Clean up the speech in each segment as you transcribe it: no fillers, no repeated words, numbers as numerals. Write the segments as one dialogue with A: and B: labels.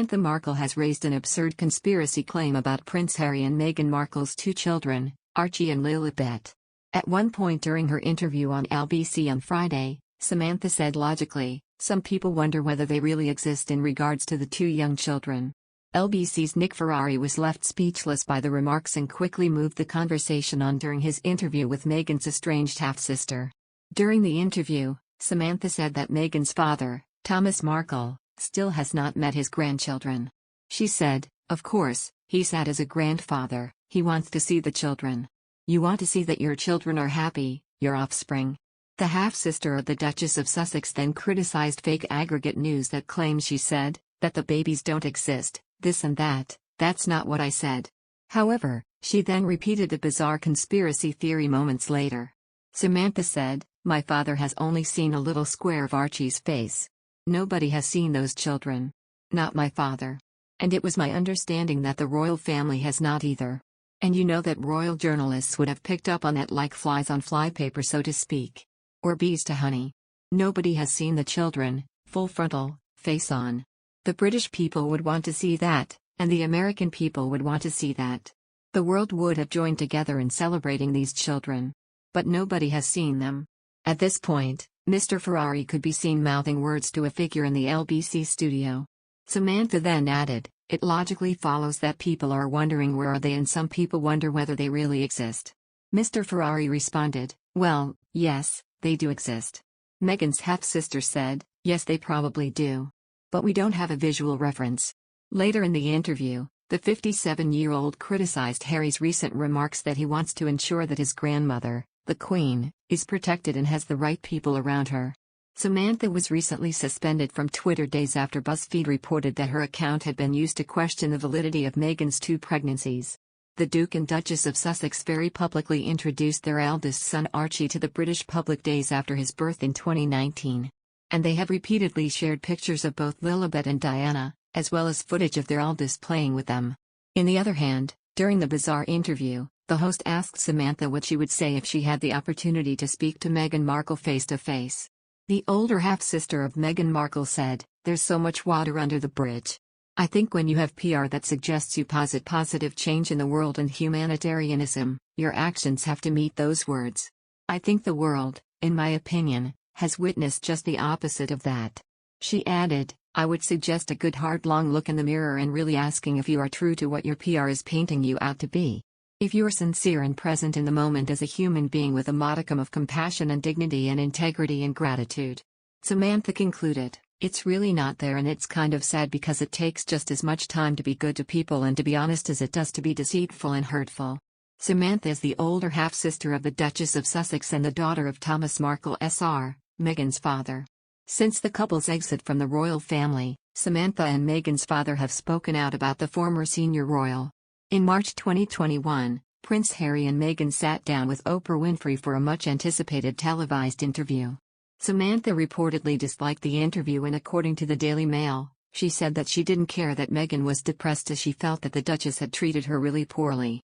A: Samantha Markle has raised an absurd conspiracy claim about Prince Harry and Meghan Markle's two children, Archie and Lilibet. At one point during her interview on LBC on Friday, Samantha said logically, "Some people wonder whether they really exist in regards to the two young children." LBC's Nick Ferrari was left speechless by the remarks and quickly moved the conversation on during his interview with Meghan's estranged half-sister. During the interview, Samantha said that Meghan's father, Thomas Markle, still has not met his grandchildren. She said, "Of course, he said as a grandfather, he wants to see the children. You want to see that your children are happy, your offspring." The half-sister of the Duchess of Sussex then criticized fake aggregate news that claims she said that the babies don't exist, this and that. "That's not what I said." However, she then repeated the bizarre conspiracy theory moments later. Samantha said, "My father has only seen a little square of Archie's face. Nobody has seen those children. Not my father. And it was my understanding that the royal family has not either. And you know that royal journalists would have picked up on that like flies on flypaper, so to speak. Or bees to honey. Nobody has seen the children, full frontal, face on. The British people would want to see that, and the American people would want to see that. The world would have joined together in celebrating these children. But nobody has seen them." At this point, Mr. Ferrari could be seen mouthing words to a figure in the LBC studio. Samantha then added, "It logically follows that people are wondering where are they, and some people wonder whether they really exist." Mr. Ferrari responded, "Well, yes, they do exist." Meghan's half-sister said, "Yes, they probably do. But we don't have a visual reference." Later in the interview, the 57-year-old criticized Harry's recent remarks that he wants to ensure that his grandmother, the Queen, is protected and has the right people around her. Samantha was recently suspended from Twitter days after BuzzFeed reported that her account had been used to question the validity of Meghan's two pregnancies. The Duke and Duchess of Sussex very publicly introduced their eldest son Archie to the British public days after his birth in 2019. And they have repeatedly shared pictures of both Lilibet and Diana, as well as footage of their eldest playing with them. On the other hand, during the bizarre interview, the host asked Samantha what she would say if she had the opportunity to speak to Meghan Markle face-to-face. The older half-sister of Meghan Markle said, "There's so much water under the bridge. I think when you have PR that suggests you posit positive change in the world and humanitarianism, your actions have to meet those words. I think the world, in my opinion, has witnessed just the opposite of that." She added, "I would suggest a good hard long look in the mirror and really asking if you are true to what your PR is painting you out to be. If you're sincere and present in the moment as a human being with a modicum of compassion and dignity and integrity and gratitude." Samantha concluded, "It's really not there, and it's kind of sad because it takes just as much time to be good to people and to be honest as it does to be deceitful and hurtful." Samantha is the older half-sister of the Duchess of Sussex and the daughter of Thomas Markle Sr., Meghan's father. Since the couple's exit from the royal family, Samantha and Meghan's father have spoken out about the former senior royal. In March 2021, Prince Harry and Meghan sat down with Oprah Winfrey for a much-anticipated televised interview. Samantha reportedly disliked the interview, and according to the Daily Mail, she said that she didn't care that Meghan was depressed as she felt that the Duchess had treated her really poorly.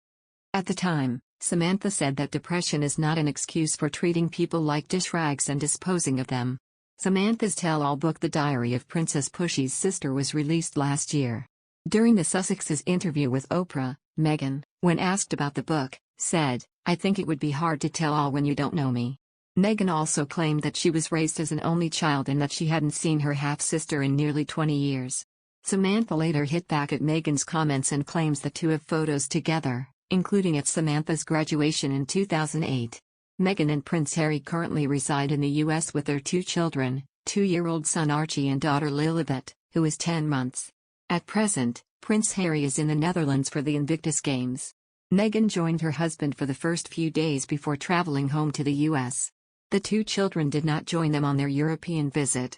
A: At the time, Samantha said that depression is not an excuse for treating people like dish rags and disposing of them. Samantha's tell-all book The Diary of Princess Pushy's Sister was released last year. During the Sussex's interview with Oprah, Meghan, when asked about the book, said, "I think it would be hard to tell all when you don't know me." Meghan also claimed that she was raised as an only child and that she hadn't seen her half-sister in nearly 20 years. Samantha later hit back at Meghan's comments and claims the two have photos together, including at Samantha's graduation in 2008. Meghan and Prince Harry currently reside in the U.S. with their two children, 2-year-old son Archie and daughter Lilibet, who is 10 months. At present, Prince Harry is in the Netherlands for the Invictus Games. Meghan joined her husband for the first few days before traveling home to the U.S. The two children did not join them on their European visit.